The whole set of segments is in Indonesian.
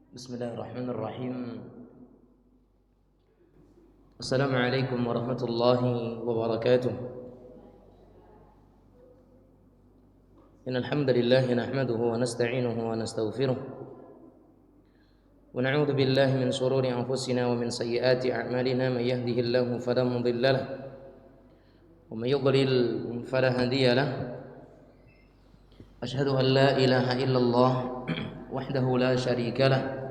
Bismillahirrahmanirrahim. Assalamualaikum warahmatullahi wabarakatuh. Innal hamdalillah nahmaduhu wa nasta'inuhu wa nastaghfiruh. Wa na'udzu billahi min shururi anfusina wa min sayyiati a'malina may yahdihillahu fala mudilla lahu wa may yudlil fala hadiya lahu. Ashhadu an la ilaha illallah wahdahu la syarika lahu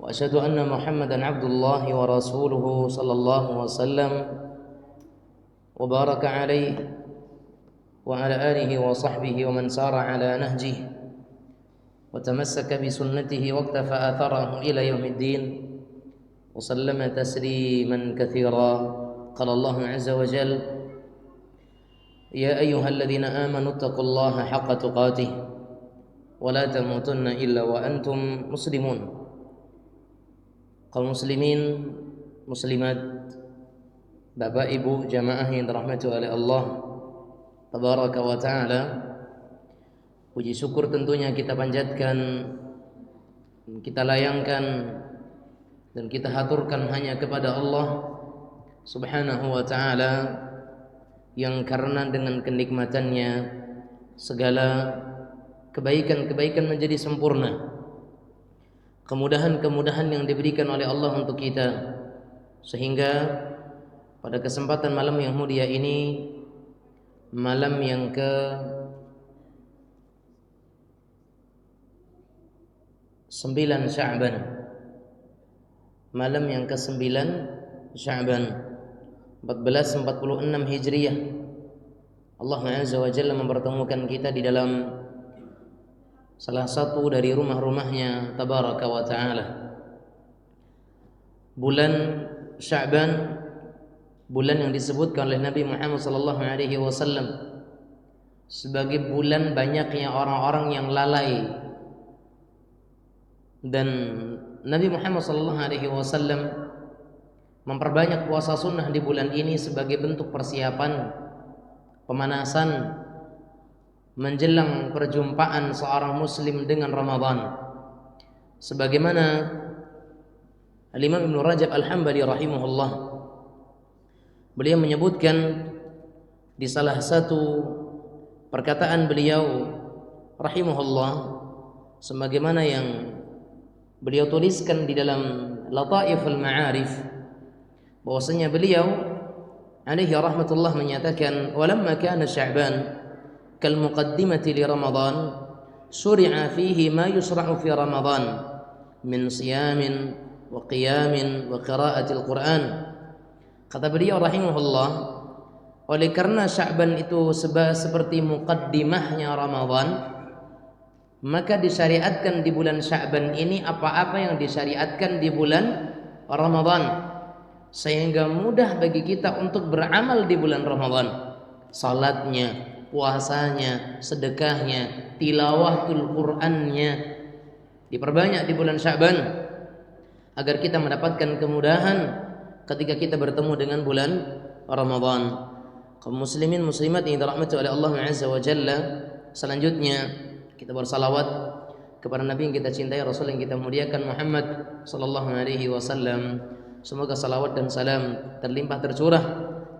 وأشهد أن محمدًا عبد الله ورسوله صلى الله وسلم وبارك عليه وعلى آله وصحبه ومن سار على نهجه وتمسك بسنته واقتفى أثره إلى يوم الدين وسلم تسليمًا كثيرا. قال الله عز وجل: يا أيها الذين آمنوا اتقوا الله حق تقاته ولا تموتن إلا وأنتم مسلمون. Kaum muslimin, muslimat, Bapak Ibu jamaah yang dirahmati oleh Allah Tabaraka wa Ta'ala, puji syukur tentunya kita panjatkan, kita layangkan dan kita haturkan hanya kepada Allah Subhanahu wa Ta'ala, yang karena dengan kenikmatannya segala kebaikan-kebaikan menjadi sempurna, kemudahan-kemudahan yang diberikan oleh Allah untuk kita, sehingga pada kesempatan malam yang mulia ini, malam yang ke-9 Sya'ban, malam yang ke-9 Sya'ban 1446 Hijriah, Allah Azza wa Jalla mempertemukan kita di dalam salah satu dari rumah-rumahnya Tabaraka wa Ta'ala. Bulan Sya'ban, bulan yang disebutkan oleh Nabi Muhammad sallallahu alaihi wasallam sebagai bulan banyaknya orang-orang yang lalai, dan Nabi Muhammad sallallahu alaihi wasallam memperbanyak puasa sunnah di bulan ini sebagai bentuk persiapan, pemanasan menjelang perjumpaan seorang muslim dengan Ramadan. Sebagaimana Al-Imam Ibn Rajab Al-Hambali rahimahullah, beliau menyebutkan di salah satu perkataan beliau rahimahullah, sebagaimana yang beliau tuliskan di dalam Lataiful Ma'arif, bahwasanya beliau alaihi rahmatullah menyatakan, walamma kana Sya'ban كالمقدمة لرمضان شرع فيه ما يشرع في رمضان من صيام وقيام وقراءة القرآن. Kata beliau rahimahullah, oleh karena Sya'ban itu seperti muqaddimahnya Ramadan, maka disyariatkan di bulan Sya'ban ini apa-apa yang disyariatkan di bulan Ramadan, sehingga mudah bagi kita untuk beramal di bulan Ramadan. Salatnya, puasanya, sedekahnya, tilawatul Qur'annya diperbanyak di bulan Sya'ban agar kita mendapatkan kemudahan ketika kita bertemu dengan bulan Ramadan. Kaum muslimin muslimat yang dirahmati oleh Allah Azza wa Jalla, selanjutnya kita bersalawat kepada Nabi yang kita cintai, Rasul yang kita muliakan, Muhammad sallallahu alaihi wasallam. Semoga salawat dan salam terlimpah tercurah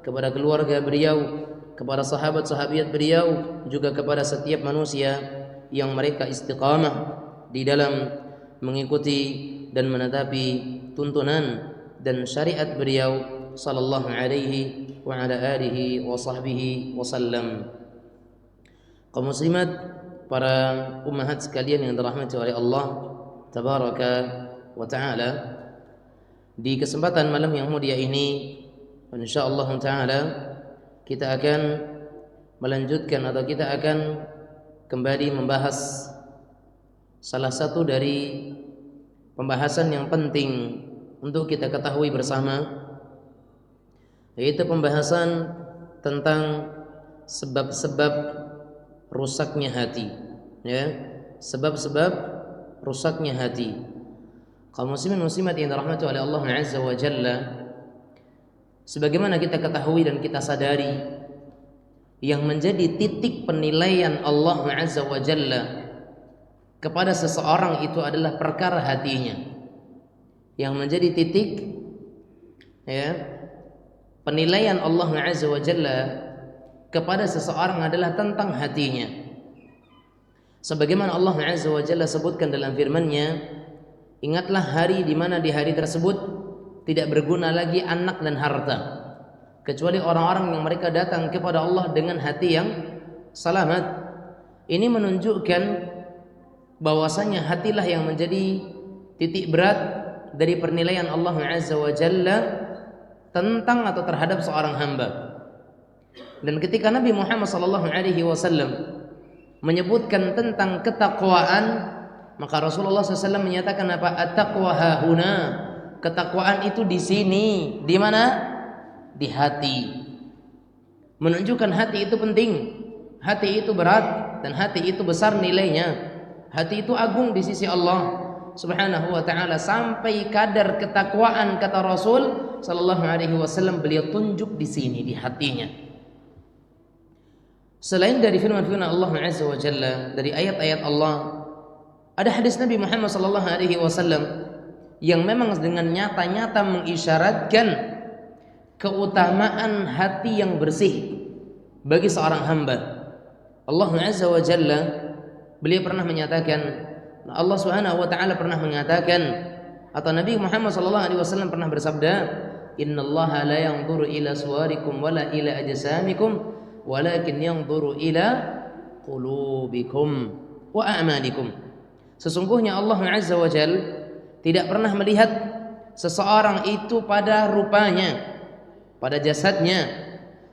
kepada keluarga beliau, kepada sahabat-sahabat beliau, juga kepada setiap manusia yang mereka istiqamah di dalam mengikuti dan menetapi tuntunan dan syariat beliau sallallahu alaihi wa ala alihi wa sahbihi wasallam. Kaum muslimat, para ummahat sekalian yang dirahmati oleh Allah Tabaraka wa Ta'ala, di kesempatan malam yang mulia ini insyaallah taala kita akan melanjutkan atau kita akan kembali membahas salah satu dari pembahasan yang penting untuk kita ketahui bersama, yaitu pembahasan tentang sebab-sebab rusaknya hati, ya, sebab-sebab rusaknya hati. Kaum muslimin muslimat yang dirahmati oleh Allah Azza wa Jalla, sebagaimana kita ketahui dan kita sadari, yang menjadi titik penilaian Allah Azza wa Jalla kepada seseorang itu adalah perkara hatinya. Yang menjadi titik ya penilaian Allah Azza wa Jalla kepada seseorang adalah tentang hatinya. Sebagaimana Allah Azza wa Jalla sebutkan dalam firman-Nya, ingatlah hari di mana di hari tersebut tidak berguna lagi anak dan harta, kecuali orang-orang yang mereka datang kepada Allah dengan hati yang selamat. Ini menunjukkan bahwasanya hatilah yang menjadi titik berat dari penilaian Allah Azza wa Jalla tentang atau terhadap seorang hamba. Dan ketika Nabi Muhammad SAW menyebutkan tentang ketakwaan, maka Rasulullah SAW menyatakan apa? At-taqwa hahuna. Ketakwaan itu di sini. Di mana? Di hati. Menunjukkan hati itu penting, hati itu berat, dan hati itu besar nilainya. Hati itu agung di sisi Allah Subhanahu wa taala, sampai kadar ketakwaan kata Rasul sallallahu alaihi wasallam beliau tunjuk di sini, di hatinya. Selain dari firman-firman Allah Azza wa Jalla, dari ayat-ayat Allah, ada hadis Nabi Muhammad sallallahu alaihi wasallam yang memang dengan nyata-nyata mengisyaratkan keutamaan hati yang bersih bagi seorang hamba. Allah Azza wa Jalla, beliau pernah menyatakan, Allah Subhanahu wa taala pernah mengatakan, atau Nabi Muhammad sallallahu alaihi wasallam pernah bersabda, "Innallaha la yanzuru ila suwarikum wala ila ajsamikum, walakin yanzuru ila qulubikum wa a'malikum." Sesungguhnya Allah Azza wa Jalla tidak pernah melihat seseorang itu pada rupanya, pada jasadnya,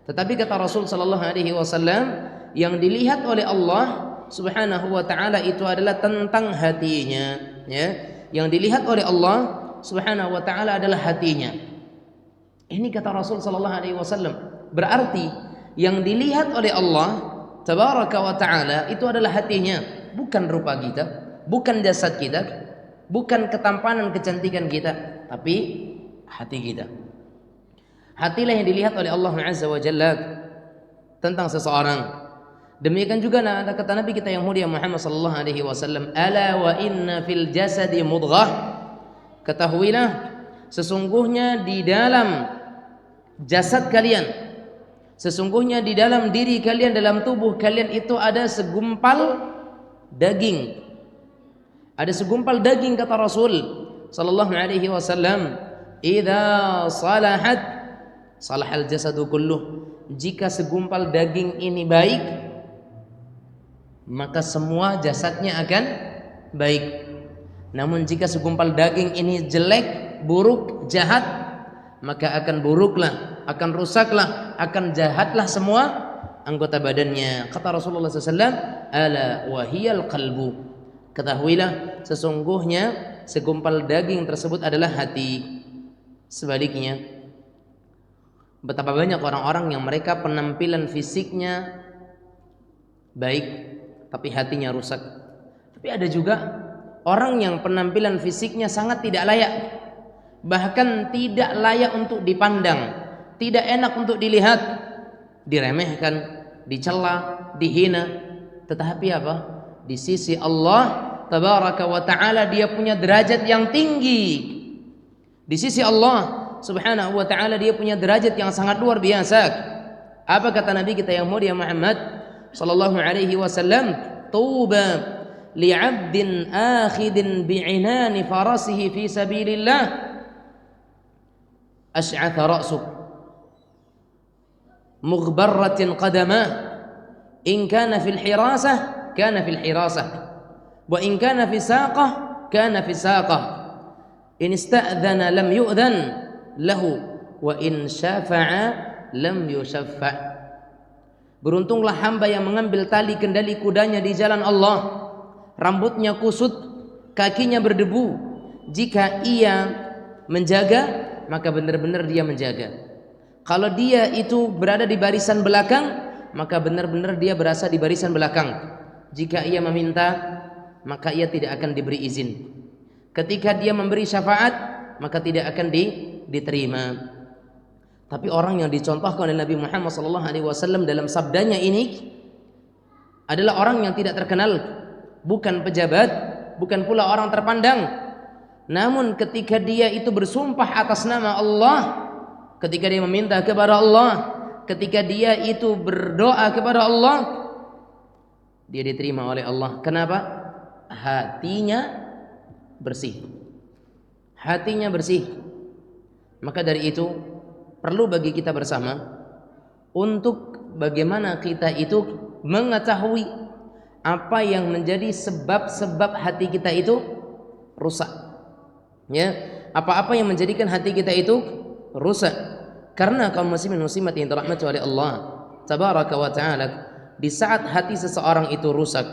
tetapi kata Rasul sallallahu alaihi wasallam, yang dilihat oleh Allah Subhanahu wa taala itu adalah tentang hatinya, ya. Yang dilihat oleh Allah Subhanahu wa taala adalah hatinya. Ini kata Rasul sallallahu alaihi wasallam. Berarti yang dilihat oleh Allah tabaraka wa taala itu adalah hatinya, bukan rupa kita, bukan jasad kita, bukan ketampanan kecantikan kita, tapi hati kita. Hatilah yang dilihat oleh Allah Azza wa Jalla tentang seseorang. Demikian juga kata Nabi kita yang mulia Muhammad sallallahu alaihi wasallam, "Ala wa inna fil jasadi mudghah." Ketahuilah, sesungguhnya di dalam jasad kalian, sesungguhnya di dalam diri kalian, dalam tubuh kalian itu ada segumpal daging. Ada segumpal daging kata Rasul sallallahu alaihi wasallam, "Idza salahat salahal jasadu kulluh." Jika segumpal daging ini baik, maka semua jasadnya akan baik. Namun jika segumpal daging ini jelek, buruk, jahat, maka akan buruklah, akan rusaklah, akan jahatlah semua anggota badannya. Kata Rasulullah SAW, "Ala wahiyal qalbu." Ketahuilah, sesungguhnya segumpal daging tersebut adalah hati. Sebaliknya, betapa banyak orang-orang yang mereka penampilan fisiknya baik, tapi hatinya rusak. Tapi ada juga orang yang penampilan fisiknya sangat tidak layak, bahkan tidak layak untuk dipandang, tidak enak untuk dilihat, diremehkan, dicela, dihina. Tetapi apa? Di sisi Allah tabaraka wa ta'ala dia punya derajat yang tinggi. Di sisi Allah subhanahu wa ta'ala dia punya derajat yang sangat luar biasa. Apa kata Nabi kita yang mulia Muhammad sallallahu alaihi wasallam, "Tuba li'abdin akhidin bi'inani farasihi fi sabilillah ash'atha ra'suh mughbarratin qadamah in kana fil hirasah kana fil hirasah wa in kana fi saqah kana fi saqah in ista'dhana lam yu'dhan lahu wa in syafa'a lam yushaffa'." Beruntunglah hamba yang mengambil tali kendali kudanya di jalan Allah, rambutnya kusut, kakinya berdebu. Jika ia menjaga, maka benar-benar dia menjaga. Kalau dia itu berada di barisan belakang, maka benar-benar dia berasa di barisan belakang. Jika ia meminta, maka ia tidak akan diberi izin. Ketika dia memberi syafaat, maka tidak akan diterima. Tapi orang yang dicontohkan oleh Nabi Muhammad SAW dalam sabdanya ini adalah orang yang tidak terkenal bukan pejabat, bukan pula orang terpandang. Namun ketika dia itu bersumpah atas nama Allah, ketika dia meminta kepada Allah, ketika dia itu berdoa kepada Allah, dia diterima oleh Allah. Kenapa? Hatinya bersih. Hatinya bersih. Maka dari itu perlu bagi kita bersama untuk bagaimana kita itu mengetahui apa yang menjadi sebab-sebab hati kita itu rusak. Ya, apa-apa yang menjadikan hati kita itu rusak. Karena kaum muslimin muslimat yang dirahmati oleh Allah tabaraka wa taala, di saat hati seseorang itu rusak,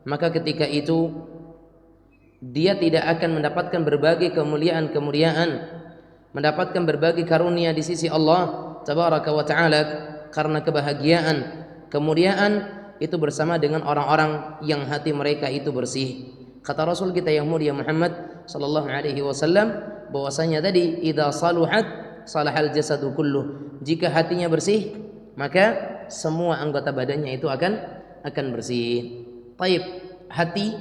maka ketika itu dia tidak akan mendapatkan berbagai kemuliaan-kemuliaan, mendapatkan berbagai karunia di sisi Allah tabaraka wa taala, karena kebahagiaan, kemuliaan itu bersama dengan orang-orang yang hati mereka itu bersih. Kata Rasul kita yang mulia Muhammad sallallahu alaihi wasallam bahwasanya tadi idza saluhat salahal jasadu kulluh. Jika hatinya bersih, maka semua anggota badannya itu akan bersih. Taib, hati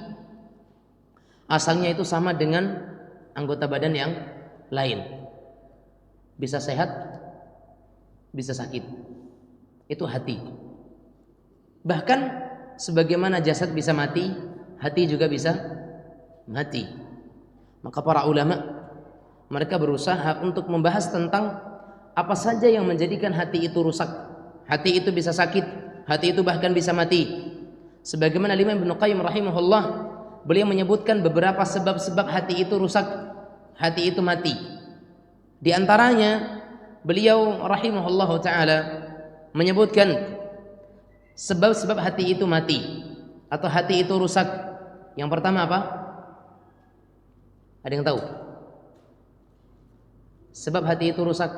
asalnya itu sama dengan anggota badan yang lain. Bisa sehat, bisa sakit. Itu hati. Bahkan sebagaimana jasad bisa mati, hati juga bisa mati. Maka para ulama mereka berusaha untuk membahas tentang apa saja yang menjadikan hati itu rusak. Hati itu bisa sakit, hati itu bahkan bisa mati. Sebagaimana Imam Ibnu Qayyim rahimahullah, beliau menyebutkan beberapa sebab-sebab hati itu rusak, hati itu mati. Di antaranya beliau rahimahullahu taala menyebutkan sebab-sebab hati itu mati atau hati itu rusak. Yang pertama apa? Ada yang tahu? Sebab hati itu rusak.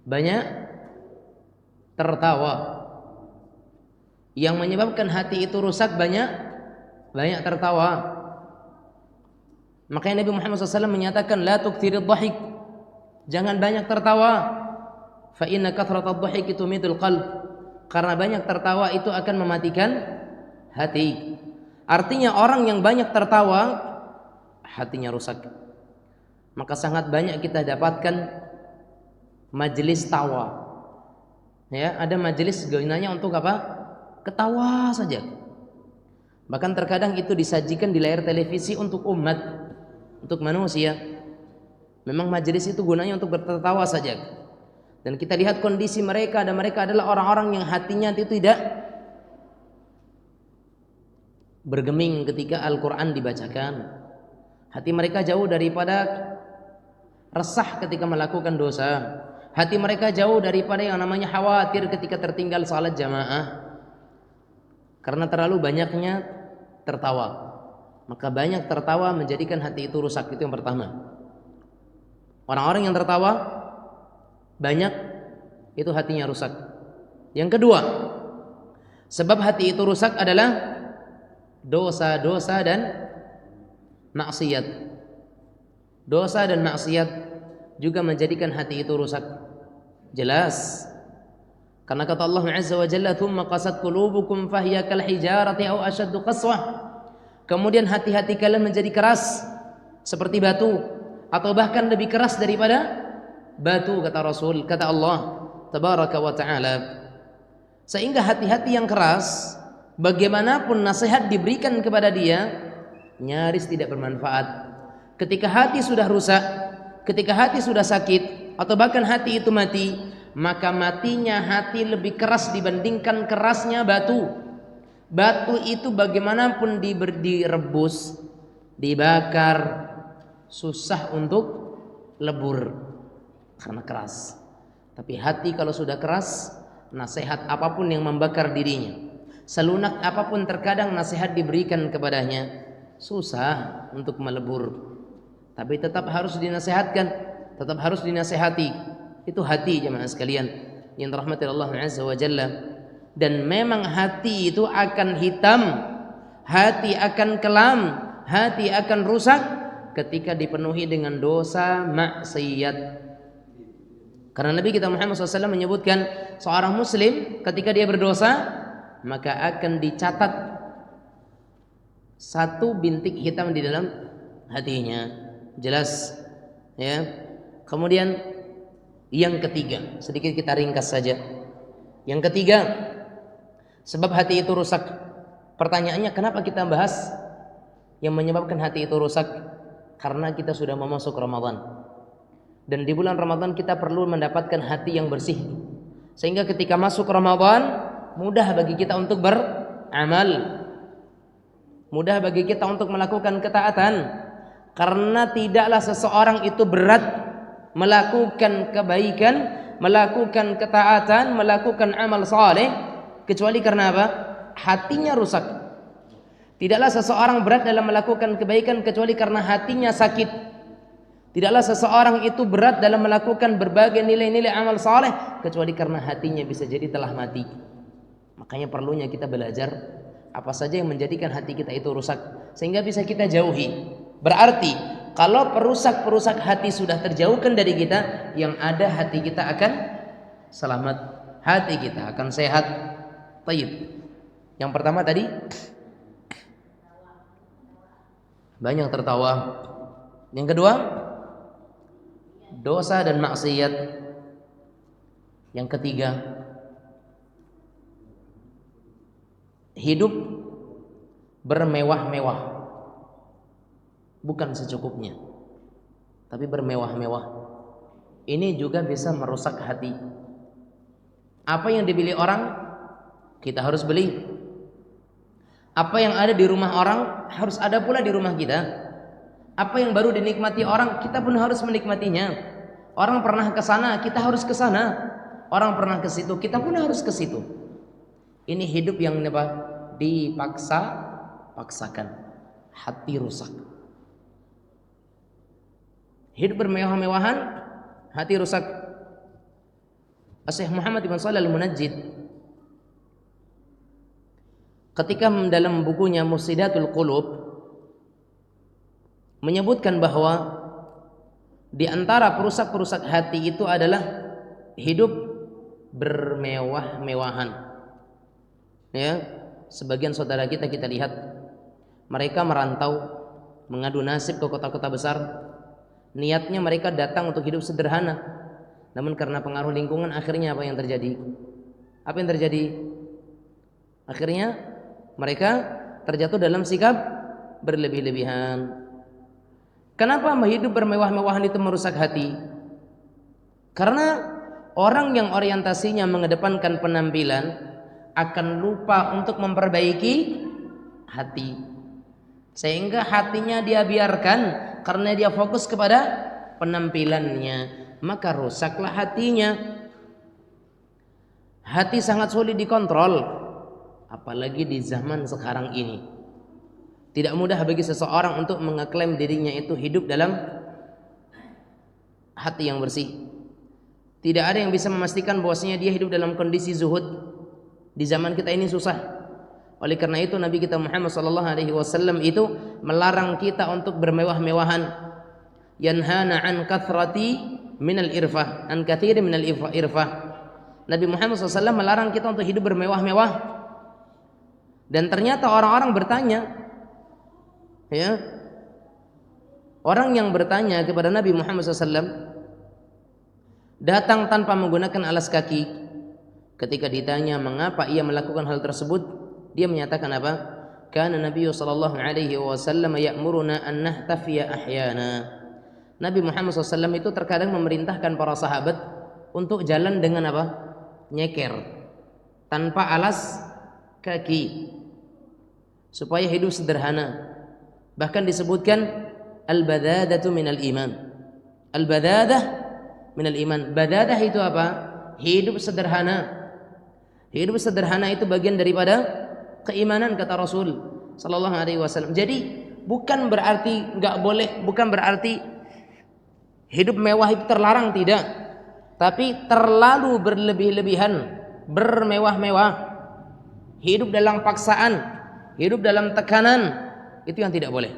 Banyak tertawa. Yang menyebabkan hati itu rusak banyak tertawa. Makanya Nabi Muhammad SAW menyatakan la tuktsirid dhahik. Jangan banyak tertawa. Fa inna kathratad dhahik tumitul qalb. Karena banyak tertawa itu akan mematikan hati. Artinya orang yang banyak tertawa hatinya rusak. Maka sangat banyak kita dapatkan majelis tawa. Ya, ada majelis gunanya untuk apa? Ketawa saja. Bahkan terkadang itu disajikan di layar televisi untuk umat, untuk manusia. Memang majelis itu gunanya untuk bertertawa saja. Dan kita lihat kondisi mereka, dan mereka adalah orang-orang yang hatinya itu tidak bergeming ketika Al-Quran dibacakan. Hati mereka jauh daripada resah ketika melakukan dosa. Hati mereka jauh daripada yang namanya khawatir ketika tertinggal salat jamaah. Karena terlalu banyaknya tertawa. Maka banyak tertawa menjadikan hati itu rusak. Itu yang pertama. Orang-orang yang tertawa banyak, itu hatinya rusak. Yang kedua, sebab hati itu rusak adalah dosa-dosa dan maksiat. Dosa dan maksiat juga menjadikan hati itu rusak. Jelas. Karena kata Allah Azza wa Jalla, "Tsumma qasat qulubukum fahiya kal hijarati aw ashaddu qaswah." Kemudian hati-hati kalian menjadi keras seperti batu atau bahkan lebih keras daripada batu, kata Rasul, kata Allah tabaraka wa taala. Sehingga hati-hati yang keras, bagaimanapun nasihat diberikan kepada dia, nyaris tidak bermanfaat. Ketika hati sudah rusak, ketika hati sudah sakit, atau bahkan hati itu mati, maka matinya hati lebih keras dibandingkan kerasnya batu. Batu itu bagaimanapun direbus, dibakar, susah untuk lebur karena keras. Tapi hati kalau sudah keras, nasihat apapun yang membakar dirinya, selunak apapun terkadang nasihat diberikan kepadanya, susah untuk melebur. Tapi tetap harus dinasihatkan, tetap harus dinasihati. Itu hati jemaah sekalian yang dirahmati Allah Azza wa Jalla. Dan memang hati itu akan hitam, hati akan kelam, hati akan rusak ketika dipenuhi dengan dosa maksiat. Karena Nabi kita Muhammad SAW menyebutkan seorang muslim ketika dia berdosa, maka akan dicatat satu bintik hitam di dalam hatinya. Jelas ya. Kemudian yang ketiga, sedikit kita ringkas saja. Yang ketiga, sebab hati itu rusak. Pertanyaannya, kenapa kita bahas yang menyebabkan hati itu rusak? Karena kita sudah memasuki Ramadan. Dan di bulan Ramadan kita perlu mendapatkan hati yang bersih. Sehingga ketika masuk Ramadan, mudah bagi kita untuk beramal. Mudah bagi kita untuk melakukan ketaatan. Karena tidaklah seseorang itu berat melakukan kebaikan, melakukan ketaatan, melakukan amal saleh, kecuali karena apa? Hatinya rusak. Tidaklah seseorang berat dalam melakukan kebaikan kecuali karena hatinya sakit. Tidaklah seseorang itu berat dalam melakukan berbagai nilai-nilai amal saleh kecuali karena hatinya bisa jadi telah mati. Makanya perlunya kita belajar apa saja yang menjadikan hati kita itu rusak sehingga bisa kita jauhi. Berarti kalau perusak-perusak hati sudah terjauhkan dari kita, yang ada hati kita akan selamat, hati kita akan sehat. Tayyib. Yang pertama tadi banyak tertawa. Yang kedua, dosa dan maksiat. Yang ketiga, hidup bermewah-mewah, bukan secukupnya, tapi bermewah-mewah. Ini juga bisa merusak hati. Apa yang dibeli orang, kita harus beli. Apa yang ada di rumah orang, harus ada pula di rumah kita. Apa yang baru dinikmati orang, kita pun harus menikmatinya. Orang pernah ke sana, kita harus ke sana. Orang pernah ke situ, kita pun harus ke situ. Ini hidup yang dipaksakan. Hati rusak. Hidup bermewah-mewahan, hati rusak. Syekh Muhammad bin Shalih Al-Munajjid ketika dalam bukunya Mufsidatul Qulub menyebutkan bahwa di antara perusak-perusak hati itu adalah hidup bermewah-mewahan. Ya, sebagian saudara kita lihat mereka merantau, mengadu nasib ke kota-kota besar. Niatnya mereka datang untuk hidup sederhana, namun karena pengaruh lingkungan akhirnya apa yang terjadi? Apa yang terjadi? Akhirnya mereka terjatuh dalam sikap berlebih-lebihan. Kenapa hidup bermewah-mewahan itu merusak hati? Karena orang yang orientasinya mengedepankan penampilan akan lupa untuk memperbaiki hati, sehingga hatinya dia biarkan karena dia fokus kepada penampilannya, maka rusaklah hatinya. Hati sangat sulit dikontrol, apalagi di zaman sekarang ini. Tidak mudah bagi seseorang untuk mengeklaim dirinya itu hidup dalam hati yang bersih. Tidak ada yang bisa memastikan bahwasanya dia hidup dalam kondisi zuhud. Di zaman kita ini susah. Oleh karena itu Nabi kita Muhammad SAW itu melarang kita untuk bermewah-mewahan. Yanhana an kathrati minal irfah, an kathiri minal irfah. Nabi Muhammad SAW melarang kita untuk hidup bermewah-mewah. Dan ternyata orang-orang bertanya, ya, orang yang bertanya kepada Nabi Muhammad SAW datang tanpa menggunakan alas kaki. Ketika ditanya mengapa ia melakukan hal tersebut, dia menyatakan apa? Kana Nabi sallallahu alaihi wasallam ya'muruna an nahtafiya ahyana. Nabi Muhammad SAW itu terkadang memerintahkan para sahabat untuk jalan dengan apa? Nyeker, tanpa alas kaki, supaya hidup sederhana. Bahkan disebutkan al-badadatu minal iman. Al-badadah minal iman. Badadah itu apa? Hidup sederhana. Hidup sederhana itu bagian daripada keimanan, kata Rasul sallallahu alaihi wasallam. Jadi bukan berarti enggak boleh, bukan berarti hidup mewah itu terlarang, tidak. Tapi terlalu berlebih-lebihan, bermewah-mewah, hidup dalam paksaan, hidup dalam tekanan, itu yang tidak boleh.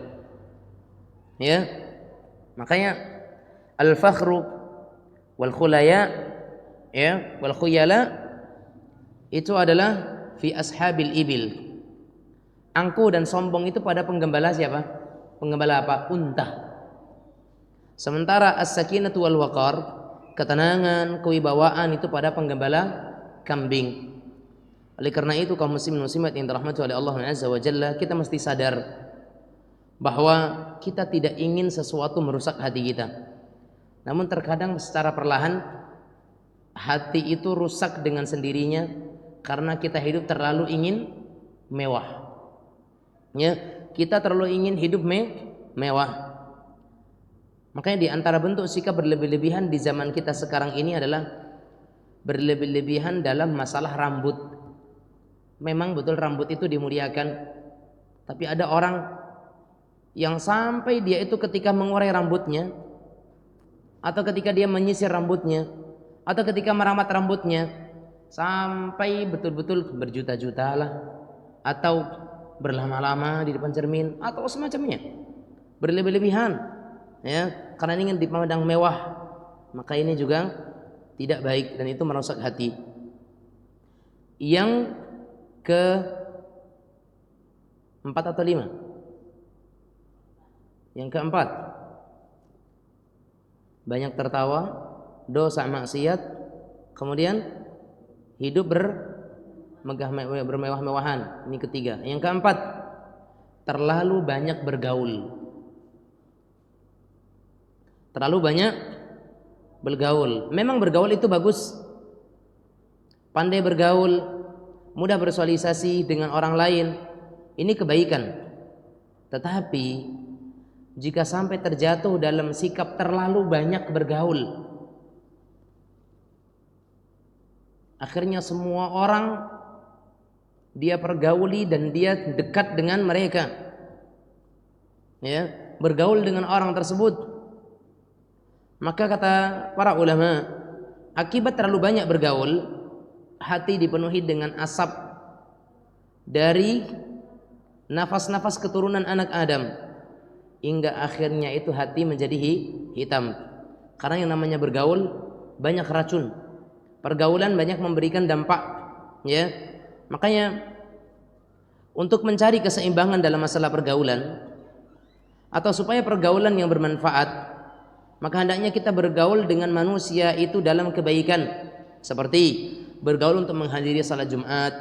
Ya. Makanya al-fakhru wal khulaya, ya, wal khuyala itu adalah fi ashabil ibil. Angkuh dan sombong itu pada penggembala siapa? Penggembala apa? Unta. Sementara as-sakinatu wal waqar, ketenangan, kewibawaan itu pada penggembala kambing. Oleh karena itu kaum muslimin muslimat yang dirahmati oleh Allah Azza wa Jalla, kita mesti sadar bahwa kita tidak ingin sesuatu merusak hati kita. Namun terkadang secara perlahan hati itu rusak dengan sendirinya karena kita hidup terlalu ingin mewah. Ya, kita terlalu ingin hidup mewah. Makanya di antara bentuk sikap berlebih-lebihan di zaman kita sekarang ini adalah berlebih-lebihan dalam masalah rambut. Memang betul rambut itu dimuliakan, tapi ada orang yang sampai dia itu ketika mengurai rambutnya, atau ketika dia menyisir rambutnya, atau ketika meramat rambutnya, sampai betul-betul berjuta-juta lah, atau berlama-lama di depan cermin, atau semacamnya, berlebih-lebihan. Ya, karena ingin dipandang mewah, maka ini juga tidak baik dan itu merusak hati. Yang ke 4 atau 5? Yang keempat, banyak tertawa, dosa maksiat, kemudian hidup bermewah-mewahan. Ini ketiga. Yang keempat, terlalu banyak bergaul. Terlalu banyak bergaul. Memang bergaul itu bagus. Pandai bergaul, mudah bersosialisasi dengan orang lain, ini kebaikan. Tetapi jika sampai terjatuh dalam sikap terlalu banyak bergaul, akhirnya semua orang dia pergauli dan dia dekat dengan mereka. Ya, bergaul dengan orang tersebut. Maka kata para ulama, akibat terlalu banyak bergaul, hati dipenuhi dengan asap dari nafas-nafas keturunan anak Adam, hingga akhirnya itu hati menjadi hitam. Karena yang namanya bergaul banyak racun. Pergaulan banyak memberikan dampak, ya. Makanya untuk mencari keseimbangan dalam masalah pergaulan, atau supaya pergaulan yang bermanfaat, maka hendaknya kita bergaul dengan manusia itu dalam kebaikan, seperti bergaul untuk menghadiri salat Jumat,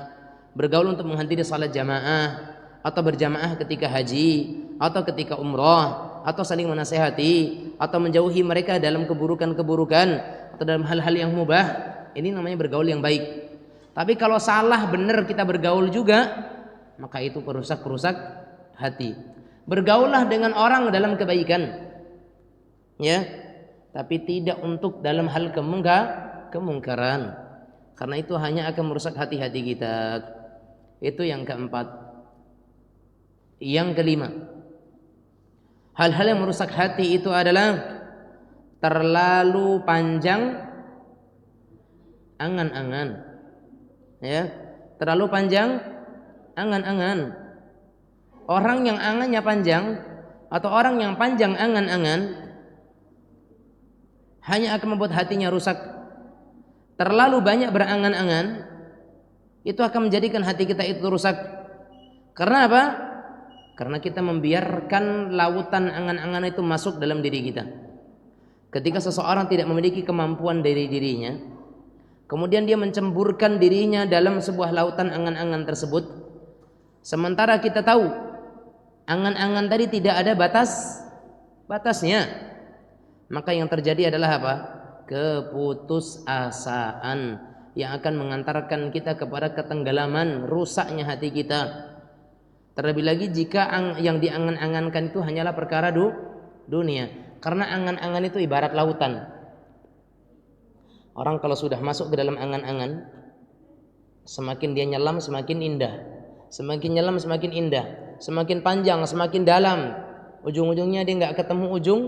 bergaul untuk menghadiri salat jamaah, atau berjamaah ketika haji, atau ketika umrah, atau saling menasehati, atau menjauhi mereka dalam keburukan-keburukan, atau dalam hal-hal yang mubah. Ini namanya bergaul yang baik. Tapi kalau salah benar kita bergaul juga, maka itu perusak hati. Bergaullah dengan orang dalam kebaikan, ya, tapi tidak untuk dalam hal kemungkaran, karena itu hanya akan merusak hati-hati kita. Itu yang keempat. Yang kelima, hal-hal yang merusak hati itu adalah terlalu panjang angan-angan, ya, terlalu panjang angan-angan. Orang yang angannya panjang atau orang yang panjang angan-angan hanya akan membuat hatinya rusak. Terlalu banyak berangan-angan itu akan menjadikan hati kita itu rusak. Karena apa? Karena kita membiarkan lautan angan-angan itu masuk dalam diri kita. Ketika seseorang tidak memiliki kemampuan dari dirinya, kemudian dia mencemburkan dirinya dalam sebuah lautan angan-angan tersebut, sementara kita tahu angan-angan tadi tidak ada batasnya, maka yang terjadi adalah apa? Keputusasaan yang akan mengantarkan kita kepada ketenggelaman, rusaknya hati kita. Terlebih lagi jika yang diangan-angankan itu hanyalah perkara dunia. Karena angan-angan itu ibarat lautan. Orang kalau sudah masuk ke dalam angan-angan, semakin dia nyelam semakin indah, semakin nyelam semakin indah, semakin panjang semakin dalam, ujung-ujungnya dia nggak ketemu ujung.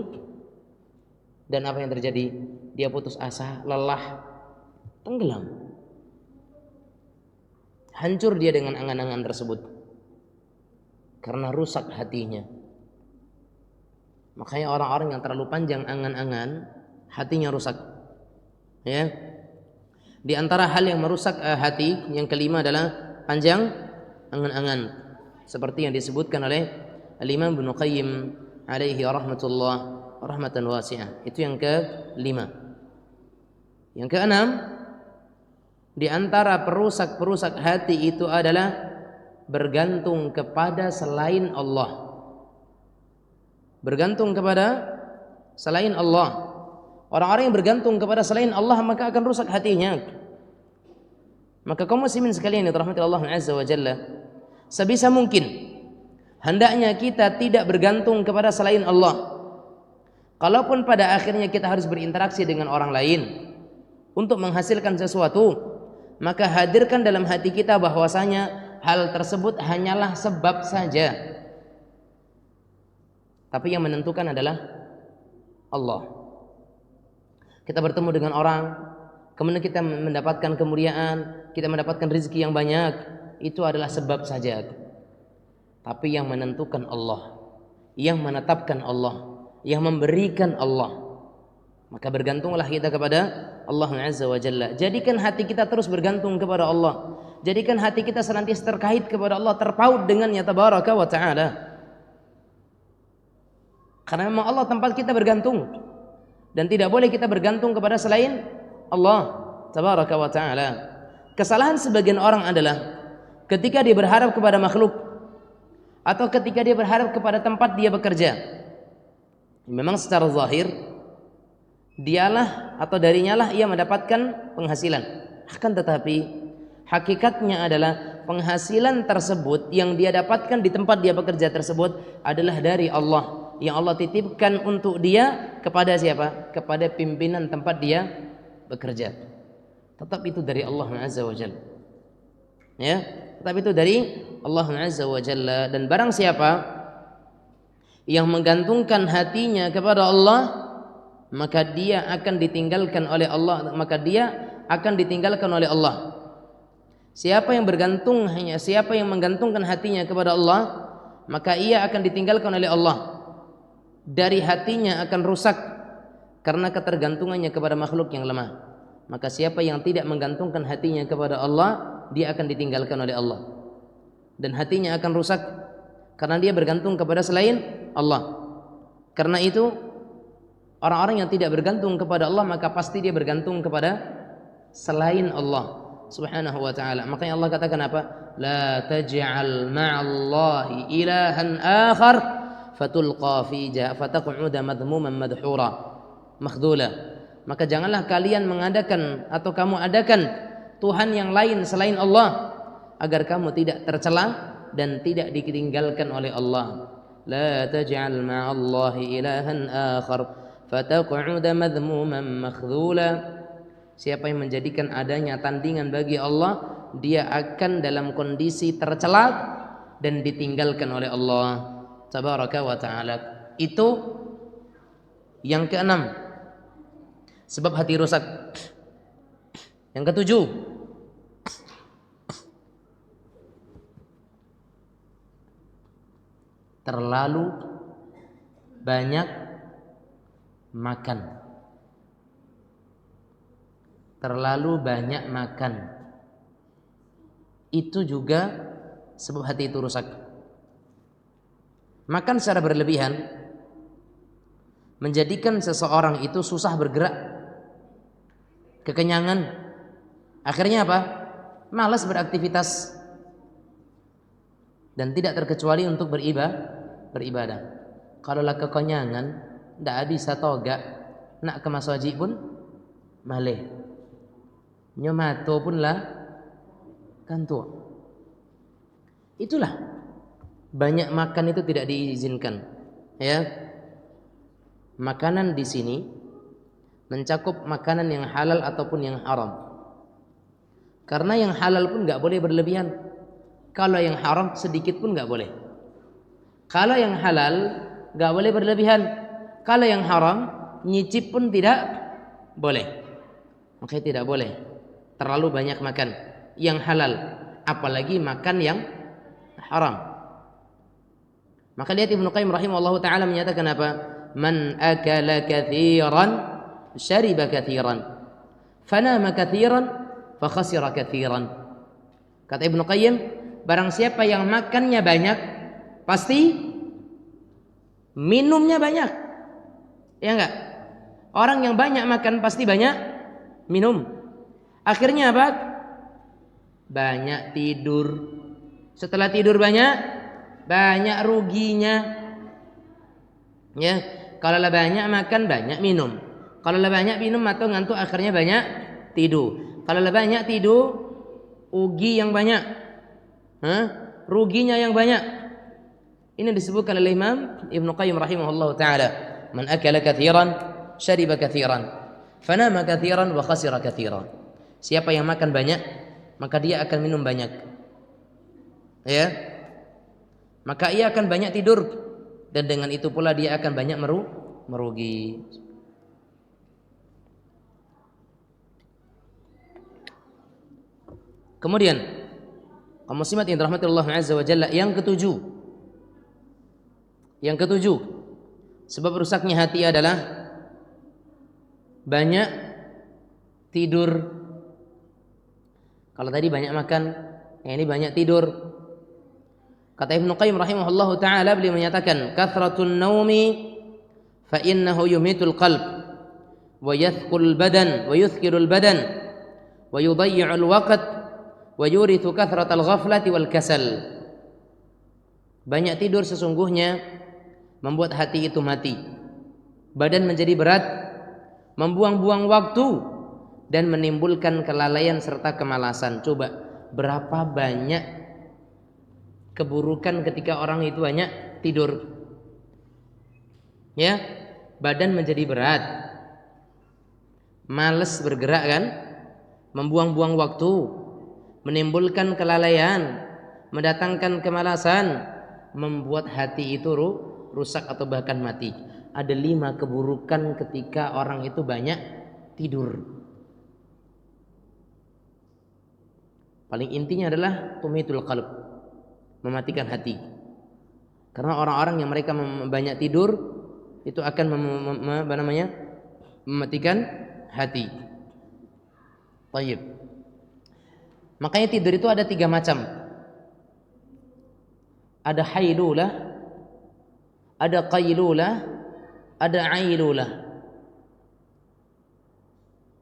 Dan apa yang terjadi? Dia putus asa, lelah, tenggelam, hancur dia dengan angan-angan tersebut karena rusak hatinya. Makanya orang-orang yang terlalu panjang angan-angan, hatinya rusak, ya. Di antara hal yang merusak hati yang kelima adalah panjang angan-angan, seperti yang disebutkan oleh Al-Imam Ibnu Qayyim alaihi rahmatullah rahmatan wasi'ah. Itu yang kelima. Yang keenam, di antara perusak-perusak hati itu adalah bergantung kepada selain Allah. Bergantung kepada selain Allah. Orang-orang yang bergantung kepada selain Allah maka akan rusak hatinya. Maka kaum muslimin sekalian yang dirahmati Allah Azza wa Jalla, sebisa mungkin hendaknya kita tidak bergantung kepada selain Allah. Kalaupun pada akhirnya kita harus berinteraksi dengan orang lain untuk menghasilkan sesuatu, maka hadirkan dalam hati kita bahwasanya hal tersebut hanyalah sebab saja, tapi yang menentukan adalah Allah. Kita bertemu dengan orang, kemudian kita mendapatkan kemuliaan, kita mendapatkan rezeki yang banyak, itu adalah sebab saja. Tapi yang menentukan Allah, yang menetapkan Allah, yang memberikan Allah. Maka bergantunglah kita kepada Allah Azza wa Jalla. Jadikan hati kita terus bergantung kepada Allah. Jadikan hati kita senantiasa terkait kepada Allah, terpaut dengannya tabaraka wa ta'ala. Karena memang Allah tempat kita bergantung. Dan tidak boleh kita bergantung kepada selain Allah tabaraka wa ta'ala. Kesalahan sebagian orang adalah ketika dia berharap kepada makhluk atau ketika dia berharap kepada tempat dia bekerja. Memang secara zahir dialah atau darinya lah ia mendapatkan penghasilan. Akan tetapi hakikatnya adalah penghasilan tersebut yang dia dapatkan di tempat dia bekerja tersebut adalah dari Allah, yang Allah titipkan untuk dia kepada siapa? Kepada pimpinan tempat dia bekerja. Tetap itu dari Allah Azza wa Jalla. Ya, tetap itu dari Allah Azza wa Jalla. Dan barang siapa yang menggantungkan hatinya kepada Allah, maka dia akan ditinggalkan oleh Allah, maka dia akan ditinggalkan oleh Allah. Siapa yang menggantungkan hatinya kepada Allah, maka ia akan ditinggalkan oleh Allah. Dari hatinya akan rusak karena ketergantungannya kepada makhluk yang lemah. Maka siapa yang tidak menggantungkan hatinya kepada Allah, dia akan ditinggalkan oleh Allah. Dan hatinya akan rusak karena dia bergantung kepada selain Allah. Karena itu orang-orang yang tidak bergantung kepada Allah, maka pasti dia bergantung kepada selain Allah Subhanahu wa ta'ala. Makanya Allah katakan apa? La taj'al ma'allahi ilahan akhar fatulqa fi fataq'uda madhmuman madhura makhdula. Maka janganlah kalian mengadakan atau kamu adakan Tuhan yang lain selain Allah agar kamu tidak tercela dan tidak ditinggalkan oleh Allah. La taj'al ma'allahi ilahan akhar fataq'uda madhmuman makhdula. Siapa yang menjadikan adanya tandingan bagi Allah, dia akan dalam kondisi tercela dan ditinggalkan oleh Allah tabaraka wa ta'ala. Itu yang keenam, sebab hati rusak. Yang ketujuh, terlalu banyak makan. Terlalu banyak makan itu juga sebab hati itu rusak. Makan secara berlebihan menjadikan seseorang itu susah bergerak, kekenyangan, akhirnya apa? Malas beraktivitas dan tidak terkecuali untuk beribadah. Kalau lah kekenyangan, tidak bisa toga, nak ke masjid pun malih. Nyomato pun lah kan tua. Itulah banyak makan itu tidak diizinkan. Ya, makanan di sini mencakup makanan yang halal ataupun yang haram. Karena yang halal pun nggak boleh berlebihan. Kalau yang haram sedikit pun nggak boleh. Kalau yang halal nggak boleh berlebihan. Kalau yang haram nyicip pun tidak boleh. Makanya tidak boleh terlalu banyak makan yang halal, apalagi makan yang haram. Maka lihat Ibnu Qayyim rahimahullahu taala menyatakan apa? Man akala katsiran syariba katsiran fanama katsiran fa khasira katsiran. Kata Ibnu Qayyim, barang siapa yang makannya banyak, pasti minumnya banyak. Ya enggak? Orang yang banyak makan pasti banyak minum. Akhirnya apa? Banyak tidur. Setelah tidur banyak ruginya. Ya, kalau banyak makan banyak minum. Kalau banyak minum atau ngantuk akhirnya banyak tidur. Kalau banyak tidur, rugi yang banyak. Ruginya yang banyak. Ini disebutkan oleh Imam Ibnu Qayyim rahimahullah taala, "Man akala katsiran, syariba katsiran, fanama katsiran wa khasira katsiran." Siapa yang makan banyak, maka dia akan minum banyak. Ya. Maka ia akan banyak tidur dan dengan itu pula dia akan banyak merugi. Kemudian kaum muslimat yang dirahmati Allah azza wa jalla, yang ketujuh, sebab rusaknya hati adalah banyak tidur. Kalau tadi banyak makan, ini banyak tidur. Kata Ibnu Qayyim rahimahullahu taala, beliau menyatakan, "Kathratun naumi fa innahu yumitul qalb wa yathqul badan wa yuthkirul badan wa yudayyi'ul waqt wa yurithu kathratal ghaflati wal kasal." Banyak tidur sesungguhnya membuat hati itu mati, badan menjadi berat, membuang-buang waktu dan menimbulkan kelalaian serta kemalasan. Coba berapa banyak keburukan ketika orang itu banyak tidur. Ya, badan menjadi berat, malas bergerak kan, membuang-buang waktu, menimbulkan kelalaian, mendatangkan kemalasan, membuat hati itu rusak atau bahkan mati. Ada 5 keburukan ketika orang itu banyak tidur. Paling intinya adalah tumitul qalb, mematikan hati. Karena orang-orang yang mereka banyak tidur itu akan mematikan hati. Baik. Makanya tidur itu ada 3 macam. Ada hailulah, ada qailulah, ada ailulah.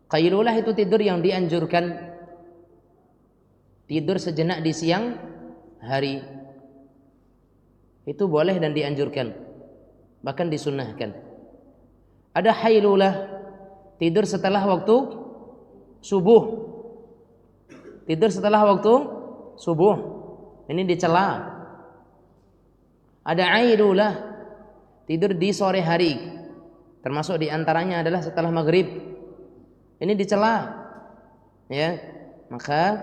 Qailulah itu tidur yang dianjurkan, tidur sejenak di siang hari. Itu boleh dan dianjurkan, bahkan disunnahkan. Ada hailulah, tidur setelah waktu subuh. Tidur setelah waktu subuh, ini dicela. Ada ailulah, tidur di sore hari, termasuk diantaranya adalah setelah maghrib. Ini dicela. Ya, maka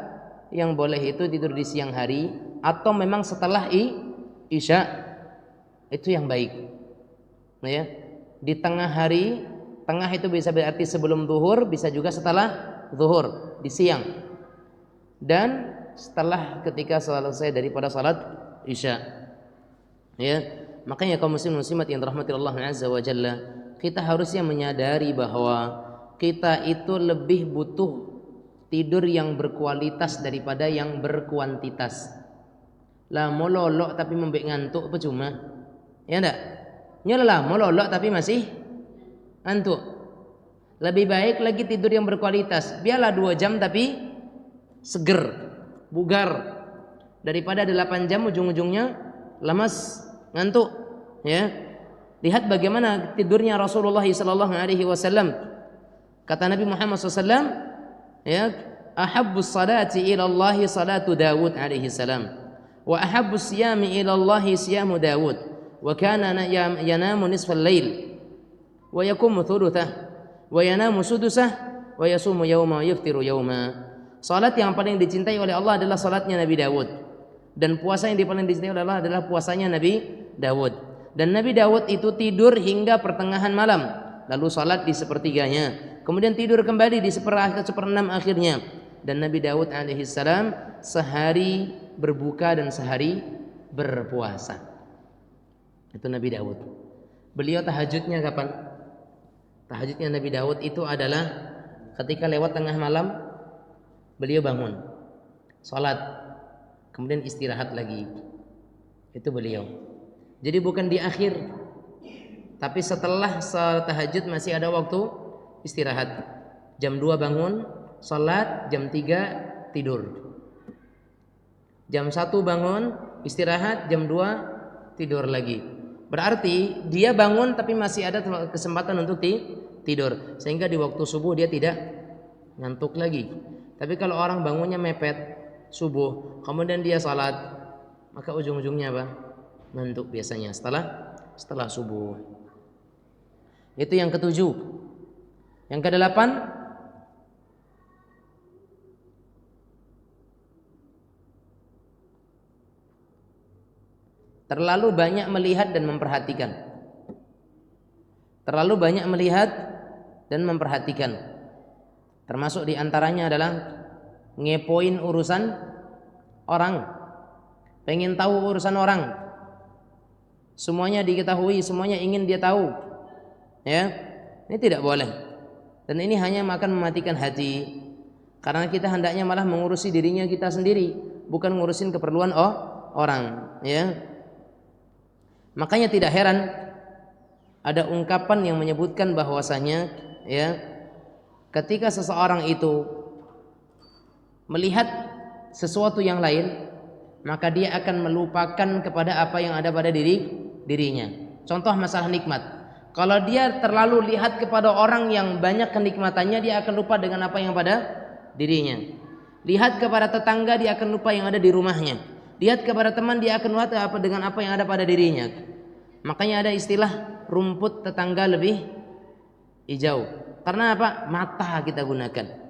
yang boleh itu tidur di siang hari atau memang setelah isya, itu yang baik. Ya, di tengah hari, tengah itu bisa berarti sebelum zuhur, bisa juga setelah zuhur, di siang, dan setelah ketika selesai daripada salat isya. Ya, makanya kaum muslim muslimat yang dirahmati Allah azza wa jalla, kita harusnya menyadari bahwa kita itu lebih butuh tidur yang berkualitas daripada yang berkuantitas. Lah mololok tapi membek ngantuk percuma. Ya enggak? Nyolah mololok tapi masih ngantuk. Lebih baik lagi tidur yang berkualitas. Biarlah 2 jam tapi seger, bugar, daripada 8 jam ujung-ujungnya lemas, ngantuk. Ya. Lihat bagaimana tidurnya Rasulullah sallallahu alaihi wasallam. Kata Nabi Muhammad SAW, ya, ahabbus salati ila Allah salatu Dawud alaihi salam, wa ahabbus siyami ila Allah siyamu Dawud, wa kana yanamu nisfal lail wa yakumu thuluthah wa yanamu sudusah wa yasumu yawma wa yuftiru yawma. Salat yang paling dicintai oleh Allah adalah salatnya Nabi Dawud, dan puasa yang paling dicintai oleh Allah adalah puasanya Nabi Dawud. Dan Nabi Dawud itu tidur hingga pertengahan malam, lalu salat di sepertiganya, kemudian tidur kembali di 1/6 akhirnya. Dan Nabi Dawud alaihi salam sehari berbuka dan sehari berpuasa. Itu Nabi Dawud. Beliau tahajudnya kapan? Tahajudnya Nabi Dawud itu adalah ketika lewat tengah malam, beliau bangun, salat, kemudian istirahat lagi. Itu beliau. Jadi bukan di akhir, tapi setelah salat tahajud masih ada waktu istirahat. Jam 2 bangun, salat, jam 3 tidur. Jam 1 bangun, istirahat, jam 2 tidur lagi. Berarti dia bangun tapi masih ada kesempatan untuk tidur, sehingga di waktu subuh dia tidak ngantuk lagi. Tapi kalau orang bangunnya mepet subuh, kemudian dia salat, maka ujung-ujungnya apa? Ngantuk biasanya setelah subuh. Itu yang ketujuh. Yang kedelapan, terlalu banyak melihat dan memperhatikan. Terlalu banyak melihat dan memperhatikan. Termasuk diantaranya adalah ngepoin urusan orang, pengen tahu urusan orang, semuanya diketahui, semuanya ingin dia tahu. Ya, ini tidak boleh. Dan ini hanya akan mematikan hati. Karena kita hendaknya malah mengurusi dirinya kita sendiri, bukan ngurusin keperluan orang. Ya, makanya tidak heran ada ungkapan yang menyebutkan bahwasanya, ya, ketika seseorang itu melihat sesuatu yang lain, maka dia akan melupakan kepada apa yang ada pada dirinya. Contoh masalah nikmat. Kalau dia terlalu lihat kepada orang yang banyak kenikmatannya, dia akan lupa dengan apa yang pada dirinya. Lihat kepada tetangga, dia akan lupa yang ada di rumahnya. Lihat kepada teman, dia akan lupa dengan apa yang ada pada dirinya. Makanya ada istilah rumput tetangga lebih hijau. Karena apa? Mata kita gunakan.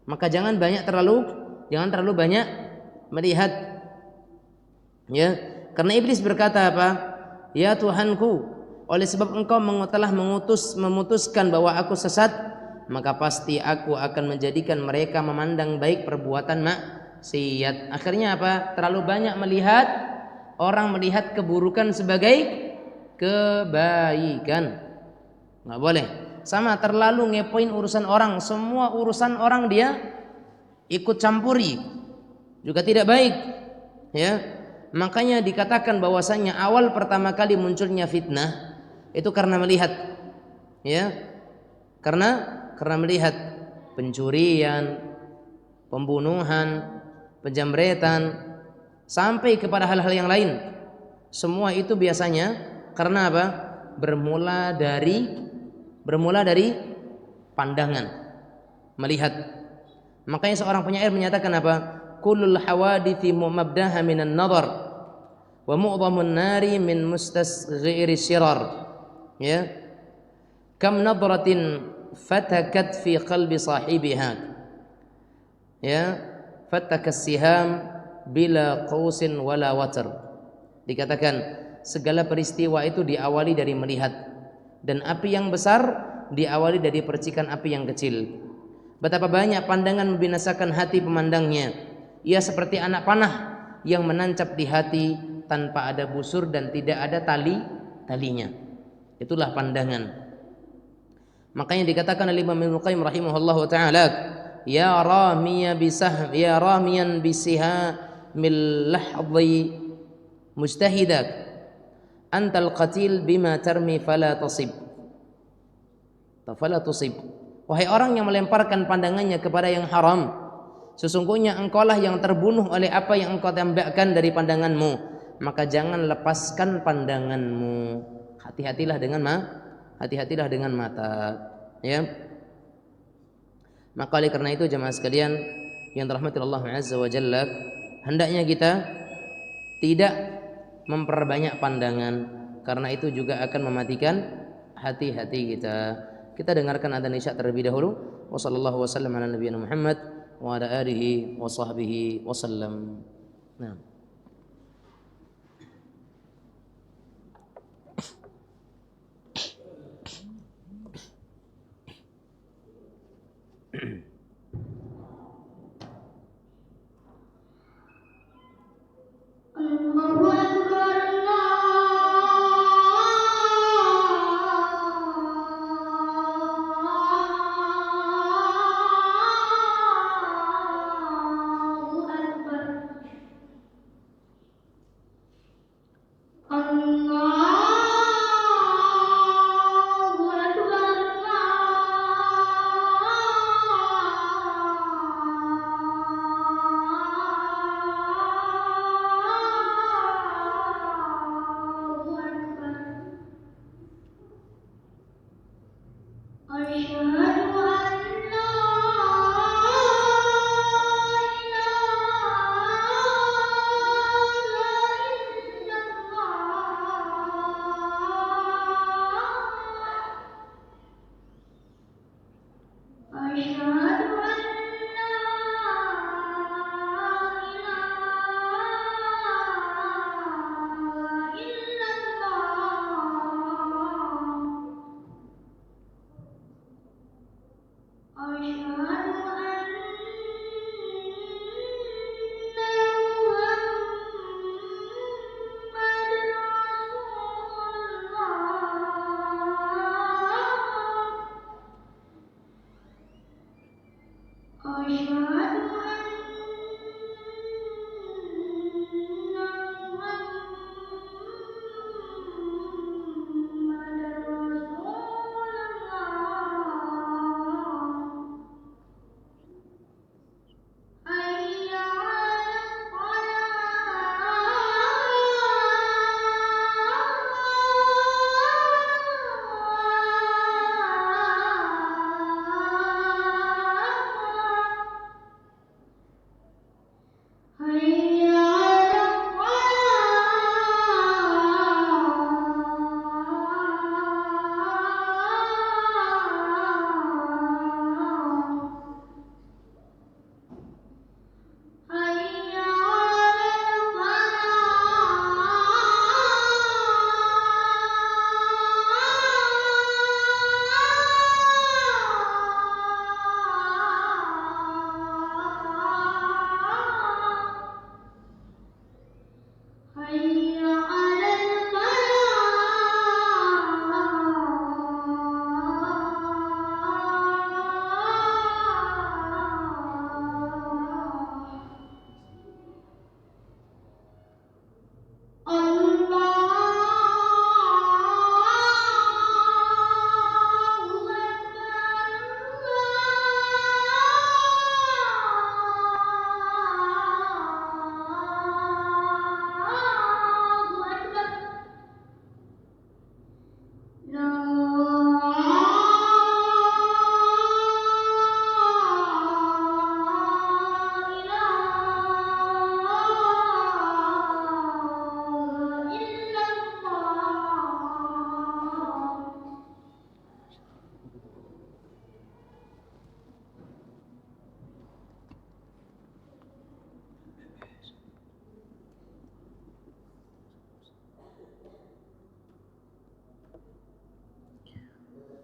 Maka jangan terlalu banyak melihat. Ya, karena iblis berkata apa? Ya Tuhanku, oleh sebab engkau telah memutuskan bahwa aku sesat, maka pasti aku akan menjadikan mereka memandang baik perbuatan maksiat. Akhirnya apa? Terlalu banyak melihat, orang melihat keburukan sebagai kebaikan. Nggak boleh. Sama, terlalu ngepoin urusan orang, semua urusan orang dia ikut campuri, juga tidak baik. Ya, makanya dikatakan bahwasanya awal pertama kali munculnya fitnah itu karena melihat, ya, karena melihat pencurian, pembunuhan, penjamretan, sampai kepada hal-hal yang lain. Semua itu biasanya karena apa? Bermula dari pandangan, melihat. Makanya seorang penyair menyatakan apa? Kullul hawadithi mabdaha minan nadhar wa mu'dhamun nari min mustasghiri syirar. Ya, kam nadratin fatakat fi qalbi sahibiha, ya, fatakas siham bila qausin wala watar. Dikatakan segala peristiwa itu diawali dari melihat, dan api yang besar diawali dari percikan api yang kecil. Betapa banyak pandangan membinasakan hati pemandangnya. Ia seperti anak panah yang menancap di hati tanpa ada busur dan tidak ada talinya. Itulah pandangan. Makanya dikatakan oleh Imam Ibnu Qayyim rahimahullahu taala, ya ramiyan bisiha mil lahdhi mujtahidak antal qatil bima tarmi fala tusib. Wahai orang yang melemparkan pandangannya kepada yang haram, sesungguhnya engkaulah yang terbunuh oleh apa yang engkau tembakkan dari pandanganmu, maka jangan lepaskan pandanganmu. Hati-hatilah dengan mata, ya. Maka oleh karena itu jemaah sekalian yang dirahmati Allah Azza wa Jalla, hendaknya kita tidak memperbanyak pandangan, karena itu juga akan mematikan hati-hati kita. Kita dengarkan adzan Isya terlebih dahulu. Wassallallahu wasallam ala nabiyina Muhammad wa ala alihi wa sahbihi wasallam. Nah. Allahu Akbar, Allahu Akbar.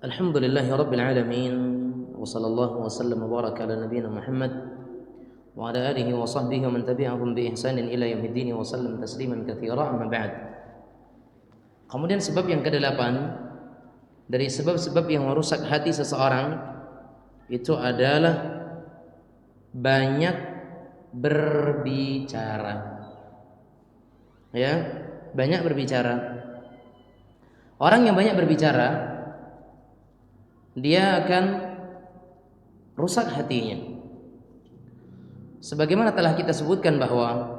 Alhamdulillahi Rabbil Alamin, wa sallallahu wa sallam wa baraka ala nabiyyina Muhammad wa ala alihi wa sahbihi wa man tabi'ahum bi ihsanin ila yaumiddin wa sallam tasliman katsira, amma ba'd. Kemudian sebab yang kedelapan dari sebab-sebab yang merusak hati seseorang itu adalah banyak berbicara. Ya, banyak berbicara. Orang yang banyak berbicara dia akan rusak hatinya. Sebagaimana telah kita sebutkan bahwa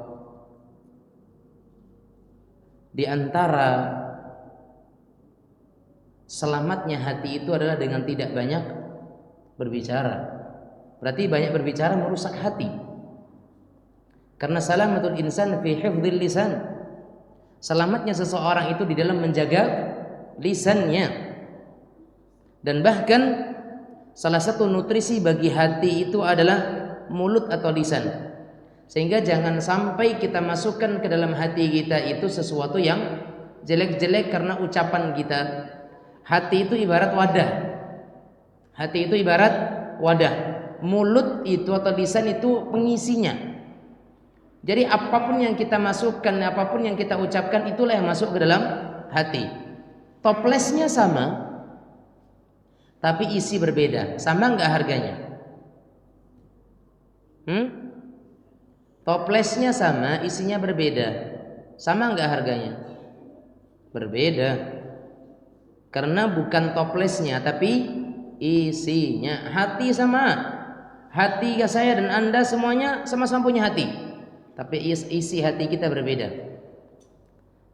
di antara selamatnya hati itu adalah dengan tidak banyak berbicara. Berarti banyak berbicara merusak hati. Karena salamatul insan fi hifdzil lisan. Selamatnya seseorang itu di dalam menjaga lisannya. Dan bahkan salah satu nutrisi bagi hati itu adalah mulut atau lisan. Sehingga jangan sampai kita masukkan ke dalam hati kita itu sesuatu yang jelek-jelek karena ucapan kita. Hati itu ibarat wadah. Hati itu ibarat wadah. Mulut itu atau lisan itu pengisinya. Jadi apapun yang kita masukkan, apapun yang kita ucapkan, itulah yang masuk ke dalam hati. Toplesnya sama, tapi isi berbeda. Sama enggak harganya? Toplesnya sama, isinya berbeda. Sama enggak harganya? Berbeda. Karena bukan toplesnya, tapi isinya. Hati sama. Hati saya dan Anda semuanya sama-sama punya hati. Tapi isi hati kita berbeda.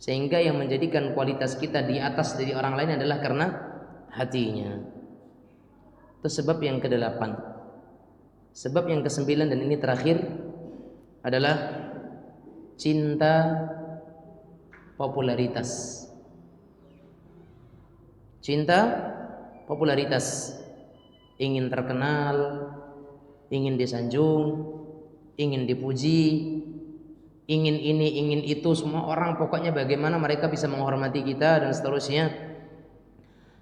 Sehingga yang menjadikan kualitas kita di atas dari orang lain adalah karena hatinya. Itu sebab yang ke-8. Sebab yang ke-9 dan ini terakhir adalah cinta popularitas. Cinta popularitas. Ingin terkenal, ingin disanjung, ingin dipuji, ingin ini, ingin itu, semua orang pokoknya bagaimana mereka bisa menghormati kita dan seterusnya.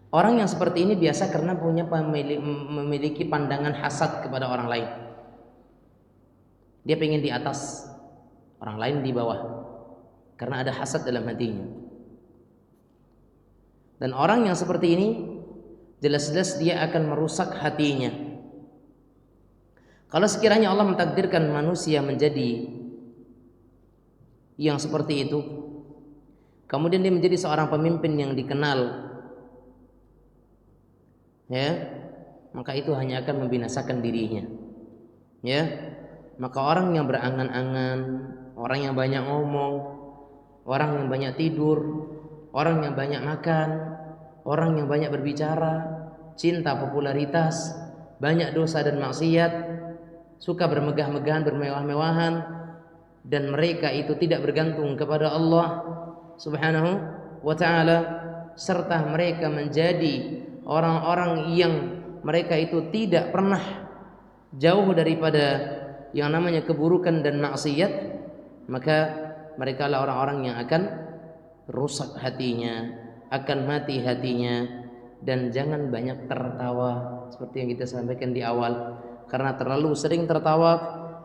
Orang yang seperti ini biasa karena memiliki pandangan hasad kepada orang lain. Dia pengen di atas, orang lain di bawah, karena ada hasad dalam hatinya. Dan orang yang seperti ini jelas-jelas dia akan merusak hatinya. Kalau sekiranya Allah mentakdirkan manusia menjadi yang seperti itu, kemudian dia menjadi seorang pemimpin yang dikenal, ya, maka itu hanya akan membinasakan dirinya. Ya, maka orang yang berangan-angan, orang yang banyak ngomong, orang yang banyak tidur, orang yang banyak makan, orang yang banyak berbicara, cinta popularitas, banyak dosa dan maksiat, suka bermegah-megahan, bermewah-mewahan, dan mereka itu tidak bergantung kepada Allah Subhanahu wa ta'ala, serta mereka menjadi orang-orang yang mereka itu tidak pernah jauh daripada yang namanya keburukan dan maksiat, maka mereka lah orang-orang yang akan rusak hatinya, akan mati hatinya. Dan jangan banyak tertawa seperti yang kita sampaikan di awal, karena terlalu sering tertawa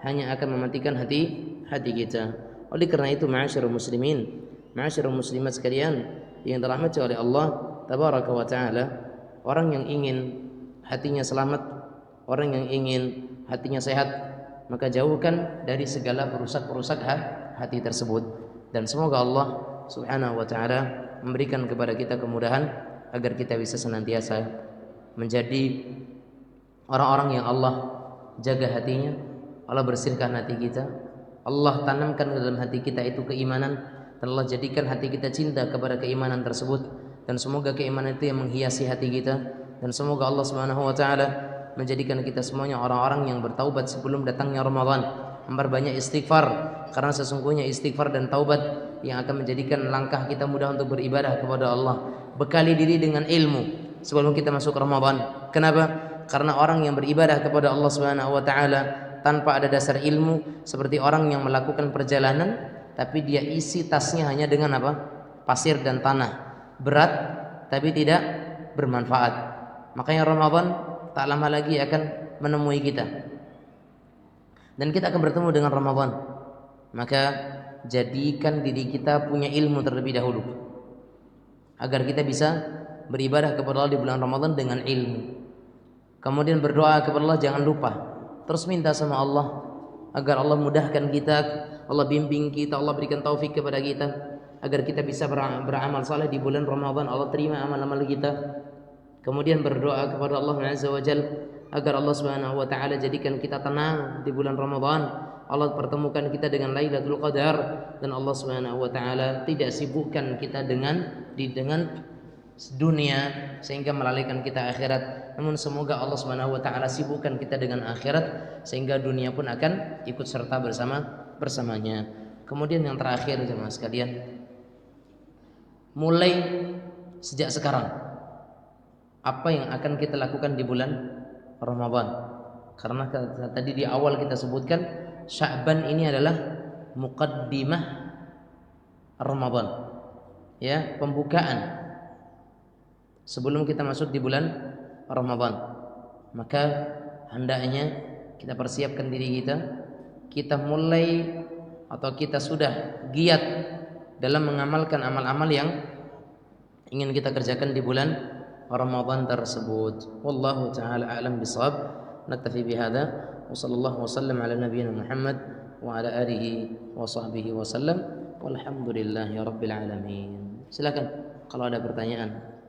hanya akan mematikan hati kita. Oleh karena itu, ma'asyiral muslimin, Ma'asyiral muslimat sekalian yang dirahmati oleh Allah tabaraka wa taala, orang yang ingin hatinya selamat, orang yang ingin hatinya sehat, maka jauhkan dari segala perusak-perusak hati tersebut. Dan semoga Allah subhanahu wa ta'ala memberikan kepada kita kemudahan agar kita bisa senantiasa menjadi orang-orang yang Allah jaga hatinya, Allah bersihkan hati kita, Allah tanamkan dalam hati kita itu keimanan, dan Allah jadikan hati kita cinta kepada keimanan tersebut. Dan semoga keimanan itu yang menghiasi hati kita, dan semoga Allah subhanahu wa ta'ala menjadikan kita semuanya orang-orang yang bertaubat sebelum datangnya Ramadan, memperbanyak istighfar, karena sesungguhnya istighfar dan taubat yang akan menjadikan langkah kita mudah untuk beribadah kepada Allah. Bekali diri dengan ilmu sebelum kita masuk Ramadan. Kenapa? Karena orang yang beribadah kepada Allah Subhanahu wa taala tanpa ada dasar ilmu seperti orang yang melakukan perjalanan tapi dia isi tasnya hanya dengan apa? Pasir dan tanah. Berat tapi tidak bermanfaat. Makanya Ramadan tak lama lagi akan menemui kita. Dan kita akan bertemu dengan Ramadan. Maka jadikan diri kita punya ilmu terlebih dahulu agar kita bisa beribadah kepada Allah di bulan Ramadan dengan ilmu. Kemudian berdoa kepada Allah, jangan lupa terus minta sama Allah agar Allah mudahkan kita, Allah bimbing kita, Allah berikan taufik kepada kita agar kita bisa beramal saleh di bulan Ramadan, Allah terima amal-amal kita. Kemudian berdoa kepada Allah Azza wa Jalla agar Allah Subhanahu wa taala jadikan kita tenang di bulan Ramadan, Allah pertemukan kita dengan Lailatul Qadar, dan Allah Subhanahu wa taala tidak sibukkan kita dengan dunia sehingga melalaikan kita akhirat. Namun semoga Allah Subhanahu wa taala sibukkan kita dengan akhirat sehingga dunia pun akan ikut serta bersamanya. Kemudian yang terakhir jemaah sekalian, mulai sejak sekarang apa yang akan kita lakukan di bulan Ramadan? Karena tadi di awal kita sebutkan Sya'ban ini adalah muqaddimah Ramadan, ya, pembukaan sebelum kita masuk di bulan Ramadan. Maka hendaknya kita persiapkan diri kita mulai atau kita sudah giat dalam mengamalkan amal-amal yang ingin kita kerjakan di bulan Ramadan tersebut. Wallahu taala a'lam bishawab. Naktafi bihadza wa sallallahu wasallam ala nabiyyina Muhammad wa ala alihi wa sahbihi wasallam walhamdulillahi rabbil alamin. Silakan kalau ada pertanyaan.